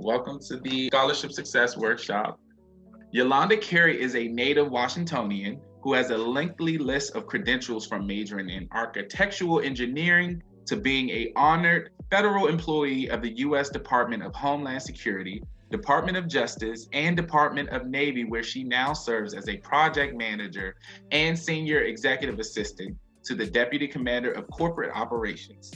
Welcome to the Scholarship Success Workshop. Yolanda Carey is a native Washingtonian who has a lengthy list of credentials from majoring in architectural engineering to being an honored federal employee of the U.S. Department of Homeland Security, Department of Justice, and Department of Navy, where she now serves as a project manager and senior executive assistant to the Deputy Commander of Corporate Operations.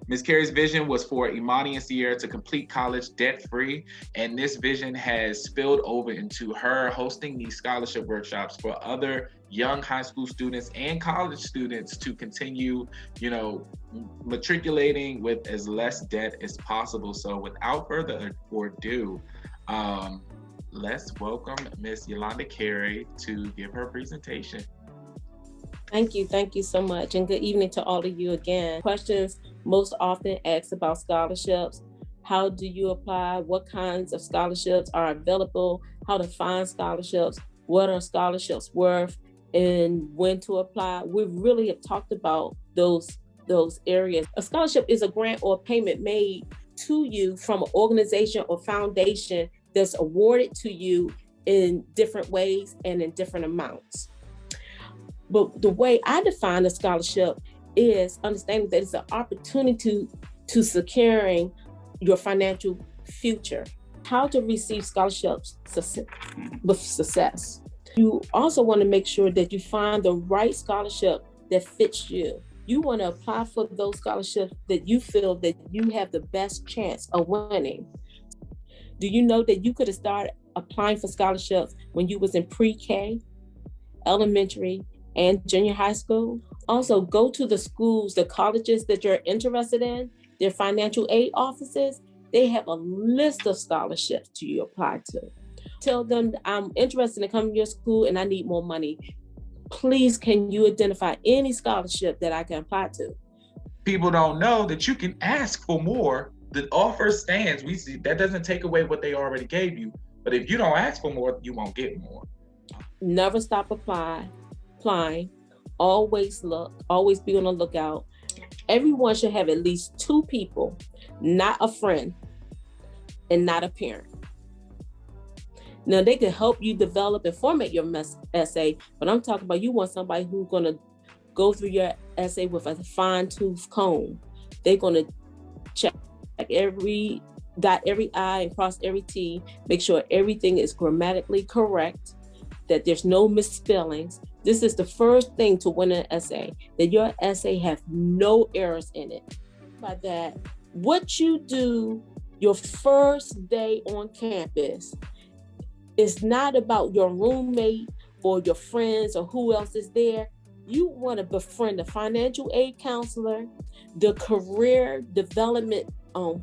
Ms. Carey's vision was for Imani and Sierra to complete college debt-free, and this vision has spilled over into her hosting these scholarship workshops for other young high school students and college students to continue, matriculating with as less debt as possible. So without further ado, let's welcome Ms. Yolanda Carey to give her presentation. Thank you so much, and good evening to all of you again. Questions most often asked about scholarships: how do you apply? What kinds of scholarships are available? How to find scholarships? What are scholarships worth? And when to apply? We really have talked about those areas. A scholarship is a grant or payment made to you from an organization or foundation that's awarded to you in different ways and in different amounts. But the way I define a scholarship is understanding that it's an opportunity to securing your financial future. How to receive scholarships with success. You also want to make sure that you find the right scholarship that fits you. You want to apply for those scholarships that you feel that you have the best chance of winning. Do you know that you could have started applying for scholarships when you was in pre-K, elementary, and junior high school? Also, go to the schools, the colleges that you're interested in, their financial aid offices. They have a list of scholarships to apply to. Tell them, I'm interested in coming to your school and I need more money. Please, can you identify any scholarship that I can apply to? People don't know that you can ask for more. The offer stands. We see that doesn't take away what they already gave you. But if you don't ask for more, you won't get more. Never stop applying. Always be on the lookout. Everyone should have at least 2 people, not a friend and not a parent. Now, they can help you develop and format your essay, but I'm talking about you want somebody who's going to go through your essay with a fine-tooth comb. They're going to check dot every I and cross every T, make sure everything is grammatically correct, that there's no misspellings. This is the first thing to win an essay, that your essay have no errors in it. By that, what you do your first day on campus is not about your roommate or your friends or who else is there. You want to befriend the financial aid counselor, the career development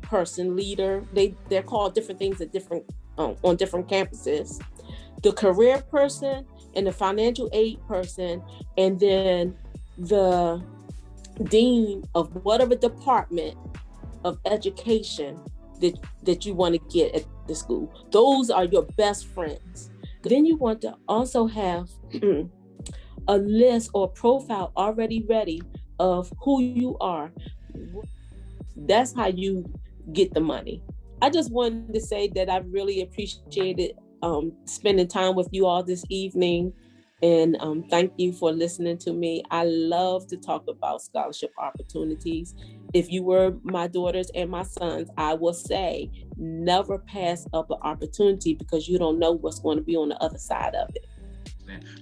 person, leader. They're called different things at different on different campuses. The career person and the financial aid person, and then the dean of whatever department of education that you want to get at the school. Those are your best friends. Then you want to also have a list or profile already ready of who you are. That's how you get the money. I just wanted to say that I really appreciated spending time with you all this evening, and thank you for listening to me. I love to talk about scholarship opportunities. If you were my daughters and my sons, I will say never pass up an opportunity, because you don't know what's going to be on the other side of it.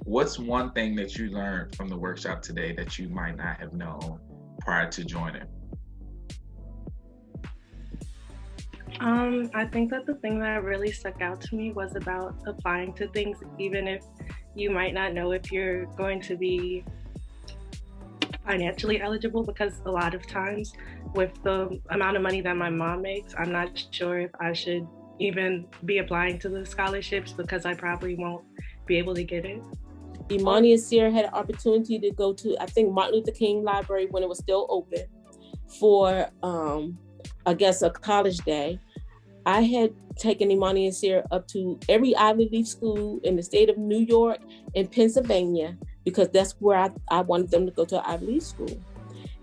What's one thing that you learned from the workshop today that you might not have known prior to joining? I think that the thing that really stuck out to me was about applying to things, even if you might not know if you're going to be financially eligible, because a lot of times with the amount of money that my mom makes, I'm not sure if I should even be applying to the scholarships, because I probably won't be able to get it. Imani and Sierra had an opportunity to go to, I think, Martin Luther King Library when it was still open for, I guess, a college day. I had taken Imani and Sierra up to every Ivy League school in the state of New York and Pennsylvania, because that's where I wanted them to go to an Ivy League school.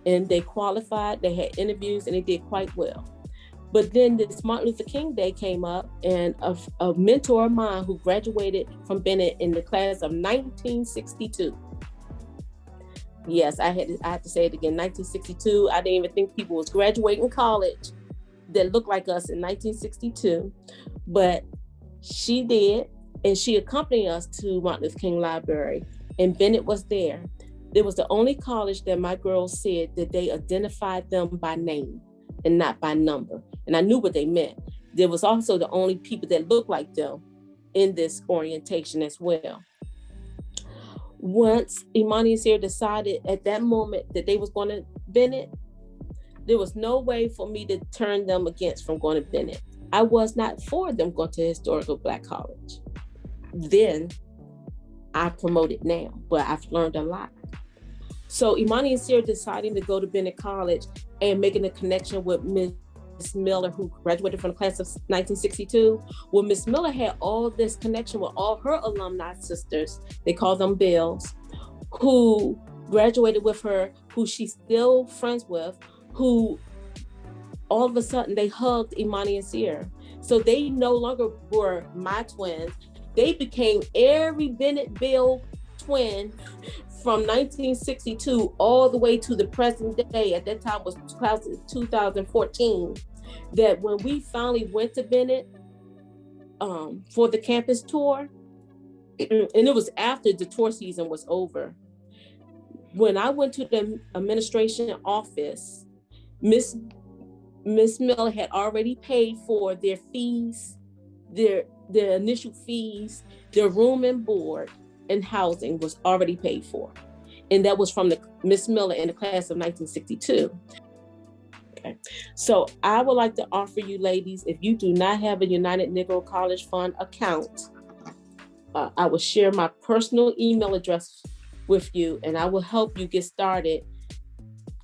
And they qualified, they had interviews, and they did quite well. But then this Martin Luther King Day came up, and a mentor of mine who graduated from Bennett in the class of 1962. Yes, I had to say it again, 1962. I didn't even think people was graduating college that looked like us in 1962, but she did, and she accompanied us to Martin Luther King Library, and Bennett was there. It was the only college that my girls said that they identified them by name and not by number, and I knew what they meant. There was also the only people that looked like them in this orientation as well. Once Imani and Sierra decided at that moment that they was going to Bennett, there was no way for me to turn them against from going to Bennett. I was not for them going to historical Black college. Then I promote it now, but I've learned a lot. So Imani and Sierra deciding to go to Bennett College and making a connection with Miss Miller, who graduated from the class of 1962. Well, Miss Miller had all this connection with all her alumni sisters, they call them Bells, who graduated with her, who she's still friends with, who all of a sudden they hugged Imani and Sierra. So they no longer were my twins. They became every Bennett Bell twin from 1962 all the way to the present day. At that time was 2014, that when we finally went to Bennett for the campus tour, and it was after the tour season was over. When I went to the administration office, Miss Miller had already paid for their fees, their initial fees, their room and board and housing was already paid for. And that was from the Miss Miller in the class of 1962. Okay. So I would like to offer you ladies, if you do not have a United Negro College Fund account, I will share my personal email address with you, and I will help you get started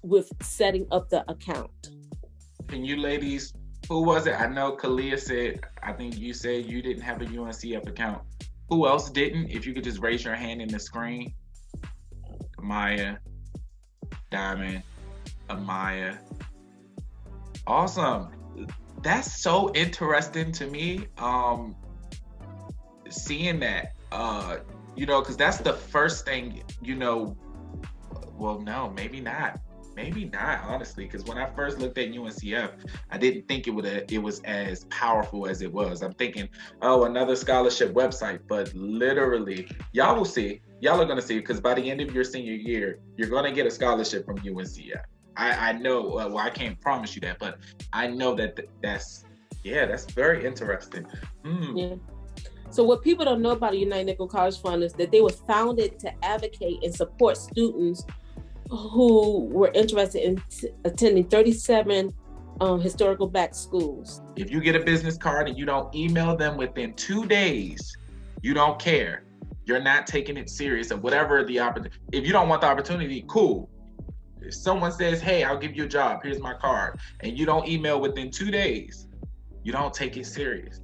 with setting up the account. Can you ladies, who was it? I know Kalia said, I think you said you didn't have a uNCF account. Who else didn't? If you could just raise your hand in the screen. Amaya, Diamond, Amaya. Awesome. That's so interesting to me. Seeing that, because that's the first thing, well, no, maybe not, honestly, because when I first looked at uNCF, I didn't think it was as powerful as it was. I'm thinking, oh, another scholarship website, but literally, y'all will see, y'all are gonna see, because by the end of your senior year, you're gonna get a scholarship from uNCF. I know, well, I can't promise you that, but I know that's very interesting. Yeah. So what people don't know about the United Negro College Fund is that they were founded to advocate and support students who were interested in attending 37 historical Black schools. If you get a business card and you don't email them within 2 days, you don't care. You're not taking it serious, or whatever the opportunity. If you don't want the opportunity, cool. If someone says, hey, I'll give you a job, here's my card, and you don't email within 2 days, you don't take it serious.